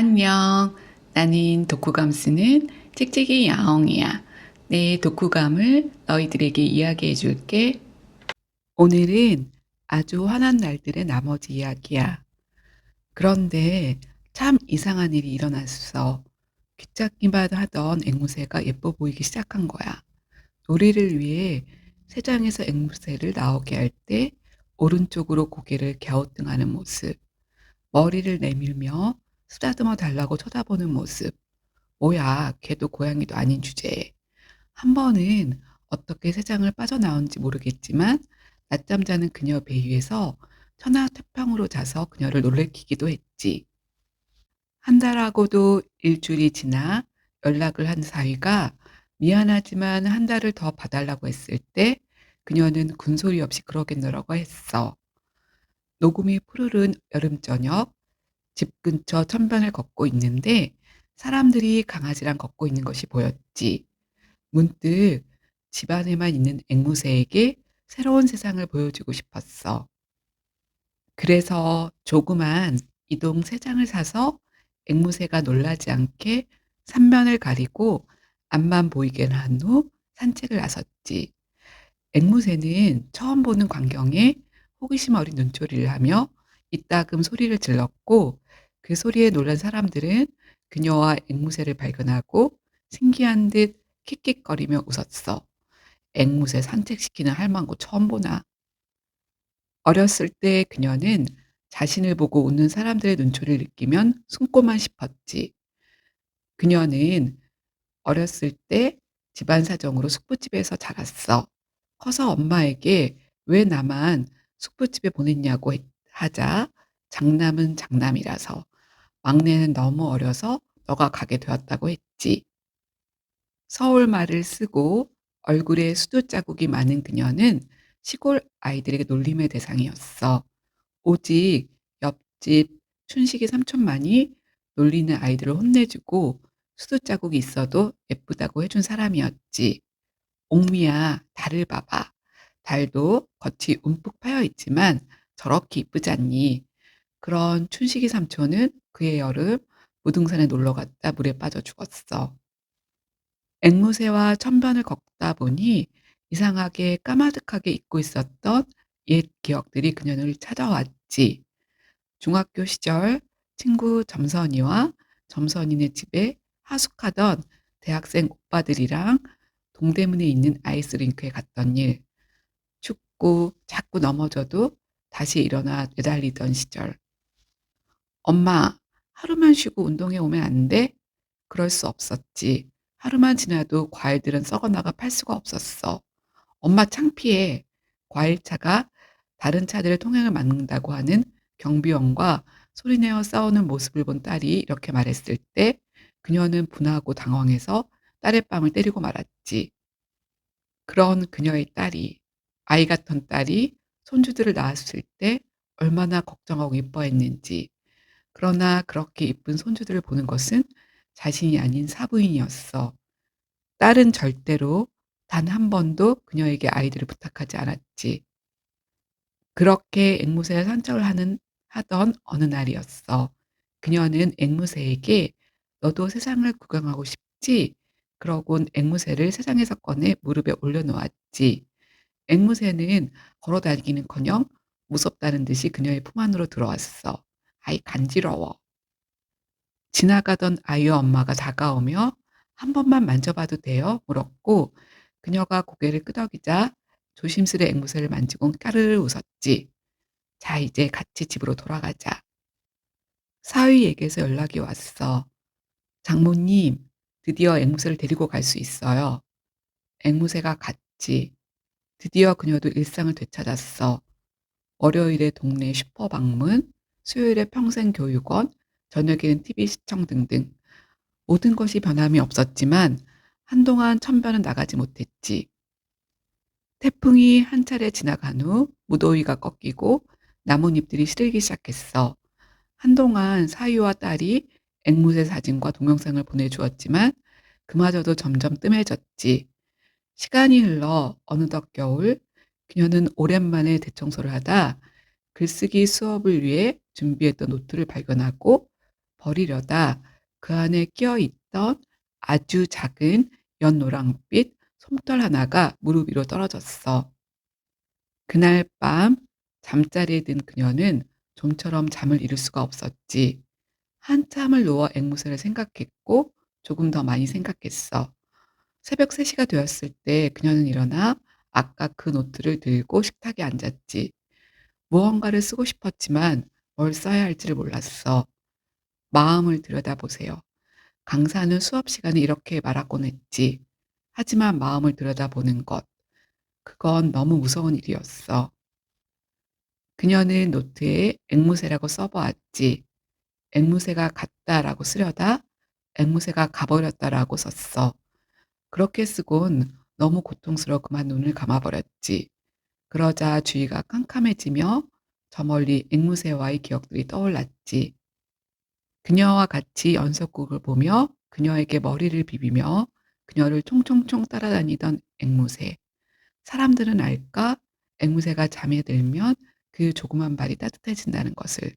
안녕. 나는 독후감 쓰는 찍찍이 야옹이야. 내 독후감을 너희들에게 이야기해 줄게. 오늘은 아주 화난 날들의 나머지 이야기야. 그런데 참 이상한 일이 일어났어. 귀찮기만 하던 앵무새가 예뻐 보이기 시작한 거야. 놀이를 위해 새장에서 앵무새를 나오게 할 때 오른쪽으로 고개를 갸우뚱하는 모습, 머리를 내밀며 쓰다듬어 달라고 쳐다보는 모습. 뭐야, 걔도 고양이도 아닌 주제에. 한 번은 어떻게 새장을 빠져나온지 모르겠지만 낮잠 자는 그녀 배 위에서 천하태평으로 자서 그녀를 놀래키기도 했지. 한 달하고도 일주일이 지나 연락을 한 사위가 미안하지만 한 달을 더 봐달라고 했을 때 그녀는 군소리 없이 그러겠노라고 했어. 녹음이 푸르른 여름 저녁, 집 근처 천변을 걷고 있는데 사람들이 강아지랑 걷고 있는 것이 보였지. 문득 집안에만 있는 앵무새에게 새로운 세상을 보여주고 싶었어. 그래서 조그만 이동 새장을 사서 앵무새가 놀라지 않게 삼면을 가리고 앞만 보이게 한 후 산책을 나섰지. 앵무새는 처음 보는 광경에 호기심 어린 눈초리를 하며 이따금 소리를 질렀고 그 소리에 놀란 사람들은 그녀와 앵무새를 발견하고 신기한 듯 킥킥거리며 웃었어. 앵무새 산책시키는 할망구 처음 보나. 어렸을 때 그녀는 자신을 보고 웃는 사람들의 눈초리를 느끼면 숨고만 싶었지. 그녀는 어렸을 때 집안 사정으로 숙부집에서 자랐어. 커서 엄마에게 왜 나만 숙부집에 보냈냐고 하자 장남은 장남이라서 막내는 너무 어려서 너가 가게 되었다고 했지. 서울 말을 쓰고 얼굴에 수두 자국이 많은 그녀는 시골 아이들에게 놀림의 대상이었어. 오직 옆집 춘식이 삼촌만이 놀리는 아이들을 혼내주고 수두 자국이 있어도 예쁘다고 해준 사람이었지. 옥미야, 달을 봐봐. 달도 겉이 움푹 파여 있지만 저렇게 이쁘지 않니? 그런 춘식이 삼촌은 그해 여름 무등산에 놀러 갔다 물에 빠져 죽었어. 앵무새와 천변을 걷다 보니 이상하게 까마득하게 잊고 있었던 옛 기억들이 그녀를 찾아왔지. 중학교 시절 친구 점선이와 점선이네 집에 하숙하던 대학생 오빠들이랑 동대문에 있는 아이스링크에 갔던 일, 춥고 자꾸 넘어져도 다시 일어나 내달리던 시절. 엄마, 하루만 쉬고 운동회 오면 안 돼? 그럴 수 없었지. 하루만 지나도 과일들은 썩어나가 팔 수가 없었어. 엄마 창피해. 과일차가 다른 차들의 통행을 막는다고 하는 경비원과 소리내어 싸우는 모습을 본 딸이 이렇게 말했을 때 그녀는 분하고 당황해서 딸의 뺨을 때리고 말았지. 그런 그녀의 딸이, 아이 같던 딸이 손주들을 낳았을 때 얼마나 걱정하고 이뻐했는지. 그러나 그렇게 이쁜 손주들을 보는 것은 자신이 아닌 사부인이었어. 딸은 절대로 단 한 번도 그녀에게 아이들을 부탁하지 않았지. 그렇게 앵무새와 산책을 하던 어느 날이었어. 그녀는 앵무새에게 "너도 세상을 구경하고 싶지?" 그러곤 앵무새를 세상에서 꺼내 무릎에 올려놓았지. 앵무새는 걸어 다니기는커녕 무섭다는 듯이 그녀의 품 안으로 들어왔어. 아이 간지러워. 지나가던 아이와 엄마가 다가오며 "한 번만 만져봐도 돼요?" 물었고 그녀가 고개를 끄덕이자 조심스레 앵무새를 만지곤 까르르 웃었지. "자 이제 같이 집으로 돌아가자." 사위에게서 연락이 왔어. "장모님, 드디어 앵무새를 데리고 갈 수 있어요." 앵무새가 갔지. 드디어 그녀도 일상을 되찾았어. 월요일에 동네 슈퍼 방문, 수요일에 평생 교육원, 저녁에는 TV 시청 등등. 모든 것이 변함이 없었지만 한동안 천변은 나가지 못했지. 태풍이 한 차례 지나간 후 무더위가 꺾이고 나뭇잎들이 시들기 시작했어. 한동안 사위와 딸이 앵무새 사진과 동영상을 보내주었지만 그마저도 점점 뜸해졌지. 시간이 흘러 어느덧 겨울, 그녀는 오랜만에 대청소를 하다 글쓰기 수업을 위해 준비했던 노트를 발견하고 버리려다 그 안에 끼어 있던 아주 작은 연노랑빛 솜털 하나가 무릎 위로 떨어졌어. 그날 밤 잠자리에 든 그녀는 좀처럼 잠을 이룰 수가 없었지. 한참을 누워 앵무새를 생각했고 조금 더 많이 생각했어. 새벽 3 시가 되었을 때 그녀는 일어나 아까 그 노트를 들고 식탁에 앉았지. 무언가를 쓰고 싶었지만 뭘 써야 할지를 몰랐어. 마음을 들여다보세요. 강사는 수업 시간에 이렇게 말하곤 했지. 하지만 마음을 들여다보는 것, 그건 너무 무서운 일이었어. 그녀는 노트에 앵무새라고 써보았지. 앵무새가 갔다라고 쓰려다 앵무새가 가버렸다라고 썼어. 그렇게 쓰곤 너무 고통스러워 그만 눈을 감아버렸지. 그러자 주위가 캄캄해지며 저 멀리 앵무새와의 기억들이 떠올랐지. 그녀와 같이 연속극을 보며 그녀에게 머리를 비비며 그녀를 총총총 따라다니던 앵무새. 사람들은 알까? 앵무새가 잠에 들면 그 조그만 발이 따뜻해진다는 것을.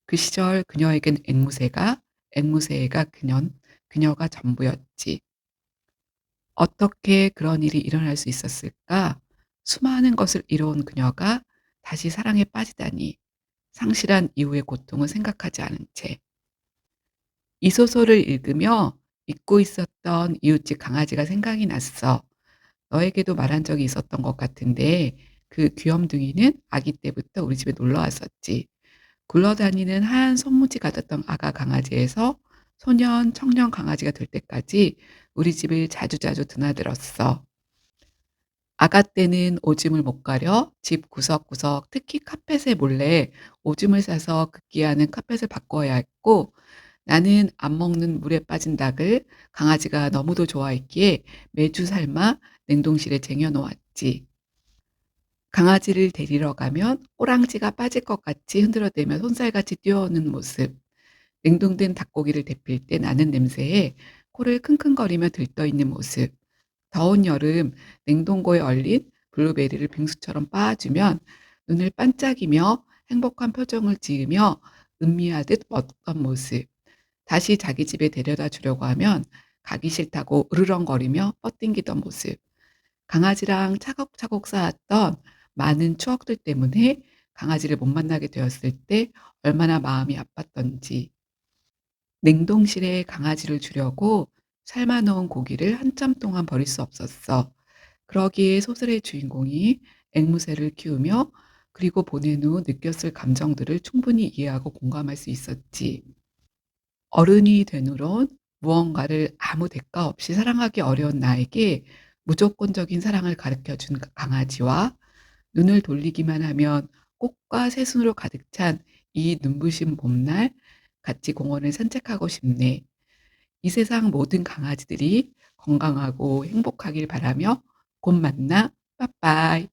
그 시절 그녀에겐 앵무새가, 앵무새가 그녀가 전부였지. 어떻게 그런 일이 일어날 수 있었을까? 수많은 것을 이뤄온 그녀가 다시 사랑에 빠지다니. 상실한 이후의 고통을 생각하지 않은 채. 이 소설을 읽으며 잊고 있었던 이웃집 강아지가 생각이 났어. 너에게도 말한 적이 있었던 것 같은데 그 귀염둥이는 아기 때부터 우리 집에 놀러 왔었지. 굴러다니는 하얀 손무지 같았던 아가 강아지에서 소년, 청년 강아지가 될 때까지 우리 집을 자주자주 드나들었어. 아가 때는 오줌을 못 가려 집 구석구석 특히 카펫에 몰래 오줌을 싸서 급기야는 카펫을 바꿔야 했고 나는 안 먹는 물에 빠진 닭을 강아지가 너무도 좋아했기에 매주 삶아 냉동실에 쟁여 놓았지. 강아지를 데리러 가면 호랑지가 빠질 것 같이 흔들어대며 손살같이 뛰어오는 모습. 냉동된 닭고기를 데필 때 나는 냄새에 코를 킁킁거리며 들떠있는 모습. 더운 여름 냉동고에 얼린 블루베리를 빙수처럼 빻아주면 눈을 반짝이며 행복한 표정을 지으며 음미하듯 먹던 모습. 다시 자기 집에 데려다 주려고 하면 가기 싫다고 으르렁거리며 뻗댕기던 모습. 강아지랑 차곡차곡 쌓았던 많은 추억들 때문에 강아지를 못 만나게 되었을 때 얼마나 마음이 아팠던지. 냉동실에 강아지를 주려고 삶아 놓은 고기를 한참 동안 버릴 수 없었어. 그러기에 소설의 주인공이 앵무새를 키우며 그리고 보낸 후 느꼈을 감정들을 충분히 이해하고 공감할 수 있었지. 어른이 된 후론 무언가를 아무 대가 없이 사랑하기 어려운 나에게 무조건적인 사랑을 가르쳐 준 강아지와 눈을 돌리기만 하면 꽃과 새순으로 가득 찬 이 눈부신 봄날 같이 공원을 산책하고 싶네. 이 세상 모든 강아지들이 건강하고 행복하길 바라며 곧 만나. 빠빠이.